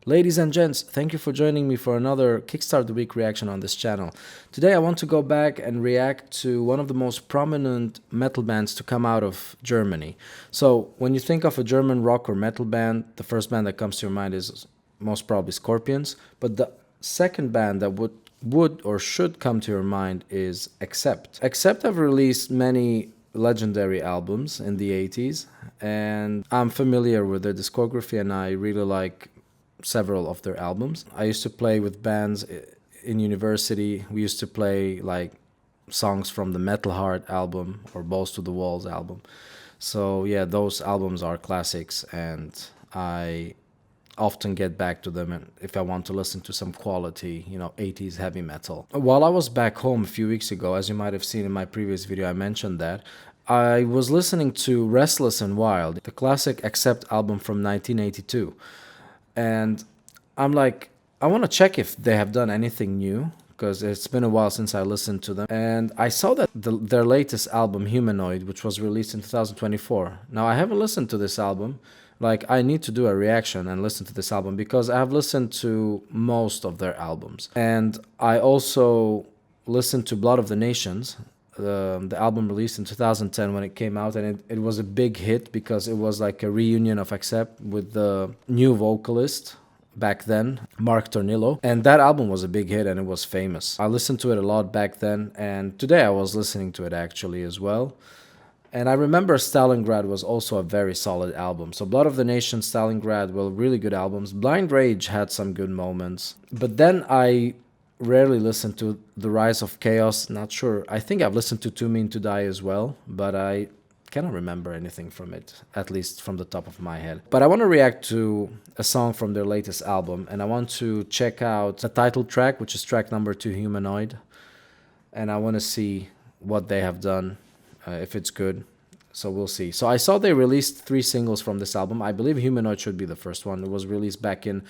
Ladies and gents, thank you for joining me for another Kickstart the Week reaction on this channel. Today I want to go back and react to one of the most prominent metal bands to come out of Germany. So when you think of a German rock or metal band, the first band that comes to your mind is most probably Scorpions, but the second band that would or should come to your mind is Accept. Accept have released many legendary albums in the 80s, and I'm familiar with their discography and I really like several of their albums. I used to play with bands in university. We used to play like songs from the Metal Heart album or Balls to the Walls album. So yeah, those albums are classics and I often get back to them if I want to listen to some quality, 80s heavy metal. While I was back home a few weeks ago, as you might have seen in my previous video, I mentioned that I was listening to Restless and Wild, the classic Accept album from 1982. And I'm like, I want to check if they have done anything new, because it's been a while since I listened to them. And I saw that their latest album, Humanoid, which was released in 2024. Now, I haven't listened to this album. Like, I need to do a reaction and listen to this album because I have listened to most of their albums. And I also listened to Blood of the Nations, the album released in 2010 when it came out, and it was a big hit because it was like a reunion of Accept with the new vocalist back then, Mark Tornillo, and that album was a big hit and it was famous. I listened to it a lot back then, and today I was listening to it actually as well. And I remember Stalingrad was also a very solid album. So Blood of the Nation, Stalingrad were really good albums. Blind Rage had some good moments, but then I rarely listen to The Rise of Chaos. Not sure. I think I've listened to Too Mean to Die as well, but I cannot remember anything from it, at least from the top of my head. But I want to react to a song from their latest album, and I want to check out the title track, which is track number 2, Humanoid, and I want to see what they have done, if it's good. So we'll see. So I saw they released 3 singles from this album. I believe Humanoid should be the first one. It was released back in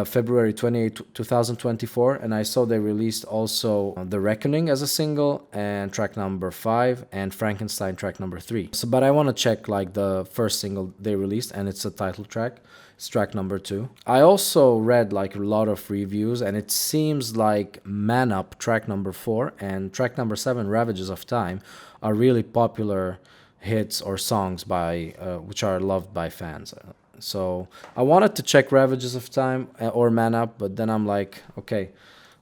February 28, 2024, and I saw they released also The Reckoning as a single and track number 5 and Frankenstein track number 3. So, but I want to check like the first single they released, and it's a title track. It's track number 2. I also read like a lot of reviews, and it seems like Man Up track number 4 and track number 7 Ravages of Time are really popular hits or songs by which are loved by fans. So I wanted to check Ravages of Time or Man Up, but then I'm like, okay,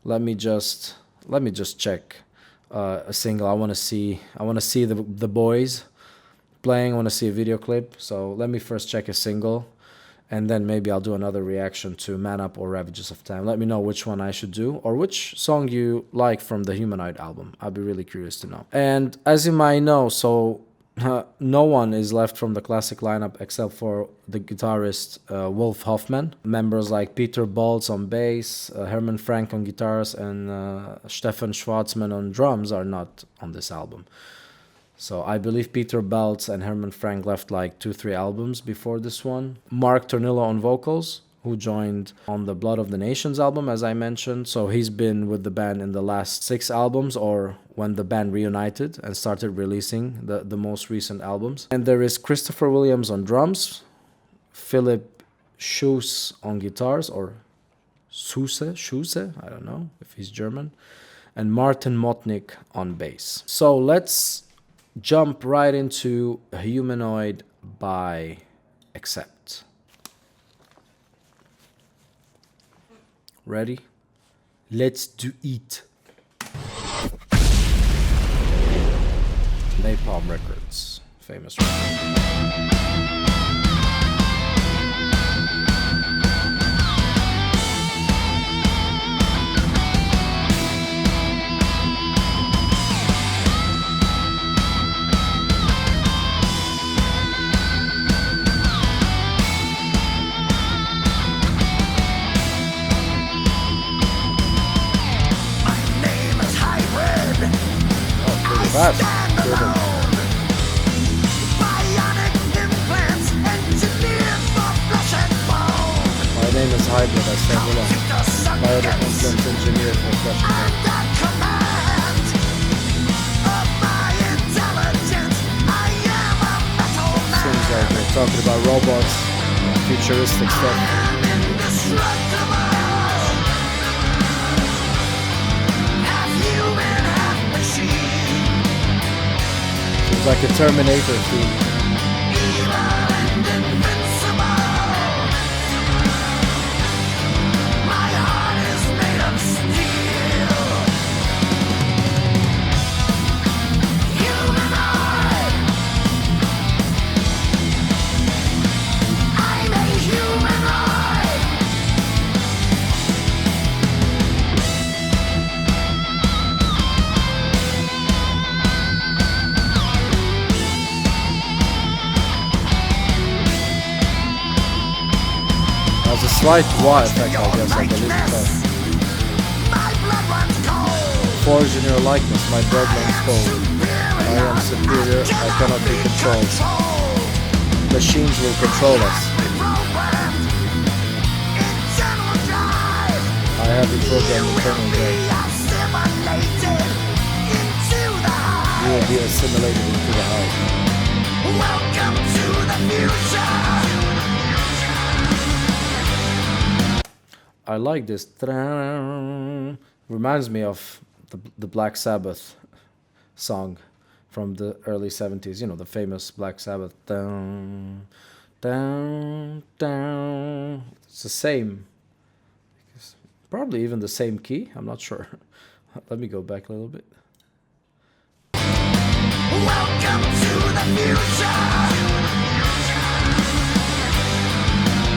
let me just check a single. I want to see the boys playing. I want to see a video clip. So let me first check a single, and then maybe I'll do another reaction to Man Up or Ravages of Time. Let me know which one I should do or which song you like from the Humanoid album. I'd be really curious to know. And as you might know, so no one is left from the classic lineup except for the guitarist Wolf Hoffmann. Members like Peter Baltz on bass, Herman Frank on guitars, and Stefan Schwarzman on drums are not on this album. So I believe Peter Baltz and Herman Frank left like 2-3 albums before this one. Mark Tornillo on vocals, who joined on the Blood of the Nations album, as I mentioned. So he's been with the band in the last 6 albums, or when the band reunited and started releasing the most recent albums. And there is Christopher Williams on drums, Philip Schuss on guitars, or Schusse, I don't know if he's German, and Martin Motnik on bass. So let's jump right into Humanoid by Accept. Ready? Let's do it. Napalm Records, famous record. Fast. My name is Hybrid, I said hello. Bionic influence engineer for flesh and bone. Seems like we're talking about robots, futuristic stuff. like a Terminator theme. There's a slight wah effect, I guess, on the lead guitar. Forged in your likeness, my blood runs cold. I am superior, I cannot be controlled. Machines will control us. I have a programmed eternal day. You will be assimilated into the hive. Welcome to the future. I like this. Reminds me of the Black Sabbath song from the early 70s. You know, the famous Black Sabbath. Down, down, down. It's the same. It's probably even the same key. I'm not sure. Let me go back a little bit. Welcome to the future.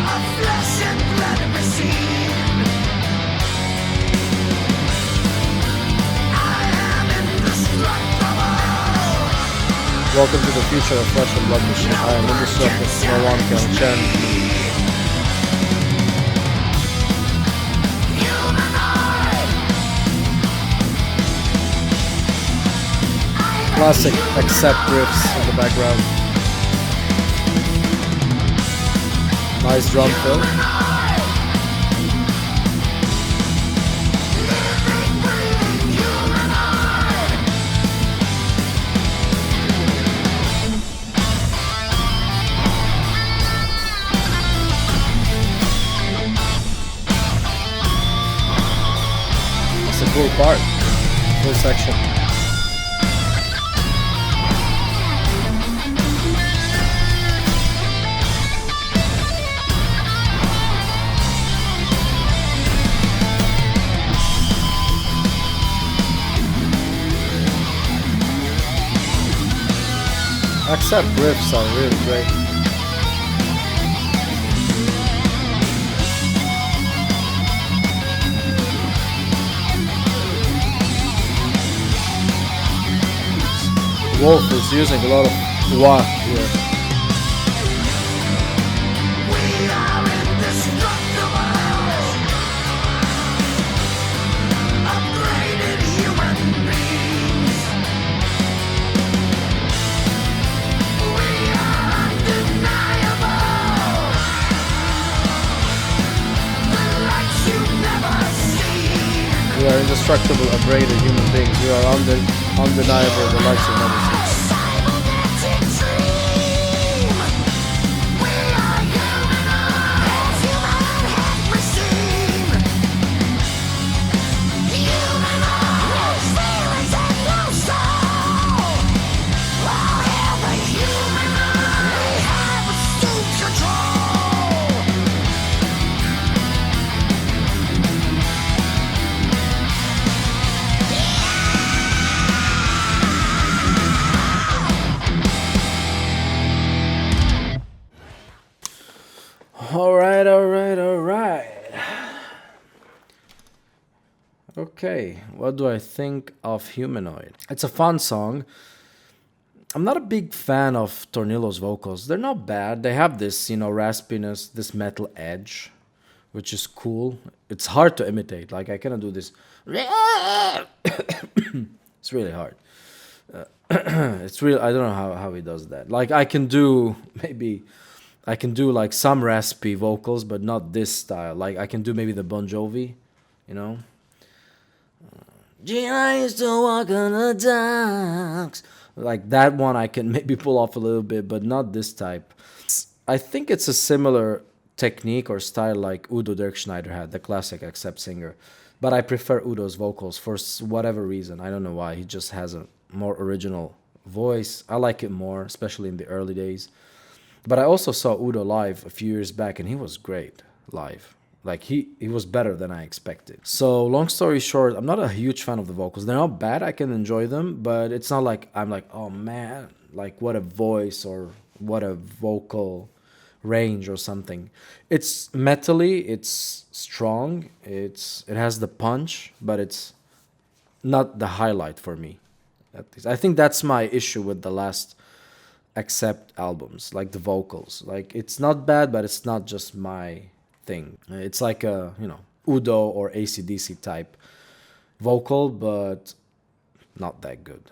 A flesh and blood machine. Welcome to the future of flesh and blood machine. I am indestructible, no one can change me. Classic accept riffs in the background. Nice drum fill. Cool part, cool section. Accept riffs are really great. Wolf is using a lot of wah here. We are indestructible, upgraded human beings. We are undeniable, the lights you've never seen. We are indestructible, upgraded human beings. We are undeniable, the lights you've never seen. Alright. Okay, what do I think of Humanoid? It's a fun song. I'm not a big fan of Tornillo's vocals. They're not bad. They have this, raspiness, this metal edge, which is cool. It's hard to imitate. Like, I cannot do this. It's really hard. It's real. I don't know how he does that. Like, I can do like some raspy vocals, but not this style. Like, I can do maybe the Bon Jovi, Gee, I used to walk on the docks. Like, that one I can maybe pull off a little bit, but not this type. I think it's a similar technique or style like Udo Dirkschneider had, the classic Accept singer. But I prefer Udo's vocals for whatever reason. I don't know why. He just has a more original voice, I like it more, especially in the early days. But I also saw Udo live a few years back, and he was great live. Like he was better than I expected. So long story short, I'm not a huge fan of the vocals. They're not bad. I can enjoy them, but it's not like I'm like, oh man, like what a voice or what a vocal range or something. It's metally, it's strong, it has the punch, but it's not the highlight for me. At least I think that's my issue with the last accept albums, like the vocals. Like it's not bad, but it's not just my thing. It's like a, Udo or AC/DC type vocal, but not that good.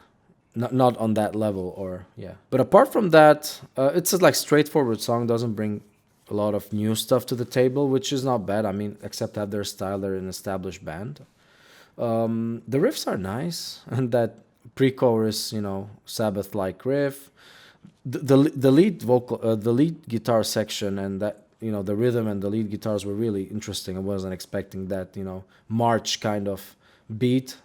Not on that level, or yeah. But apart from that, it's a like straightforward song. Doesn't bring a lot of new stuff to the table, which is not bad. I mean, except that their style, they're an established band. The riffs are nice, and that pre-chorus, Sabbath-like riff. The lead vocal, the lead guitar section, and that the rhythm and the lead guitars were really interesting. I wasn't expecting that march kind of beat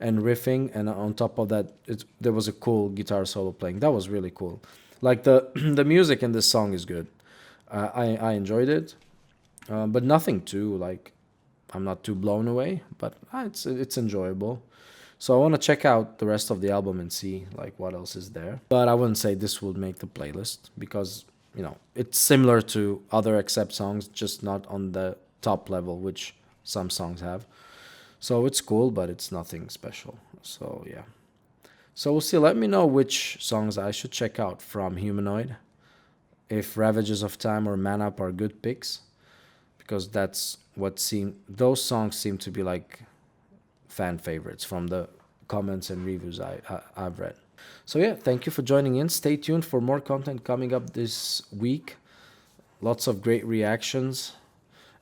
and riffing, and on top of that, there was a cool guitar solo playing. That was really cool. Like the the music in this song is good. I enjoyed it, but nothing too like. I'm not too blown away, but it's enjoyable. So I want to check out the rest of the album and see like what else is there. But I wouldn't say this would make the playlist because it's similar to other Accept songs, just not on the top level, which some songs have. So it's cool, but it's nothing special. So yeah. So we'll see. Let me know which songs I should check out from Humanoid. If Ravages of Time or Man Up are good picks, because that's those songs seem to be like fan favorites from the comments and reviews I've read. So yeah, thank you for joining in. Stay tuned for more content coming up this week. Lots of great reactions.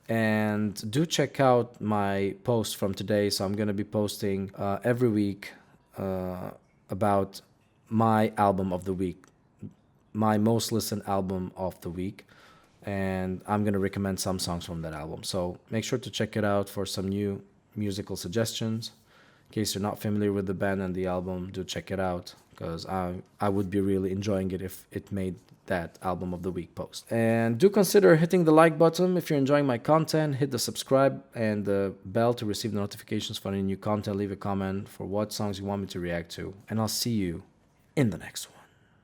And do check out my post from today. So I'm going to be posting every week about my album of the week, my most listened album of the week. And I'm going to recommend some songs from that album. So make sure to check it out for some new musical suggestions. In case you're not familiar with the band and the album, do check it out, because I would be really enjoying it if it made that album of the week post. And do consider hitting the like button if you're enjoying my content. Hit the subscribe and the bell to receive the notifications for any new content. Leave a comment for what songs you want me to react to. And I'll see you in the next one.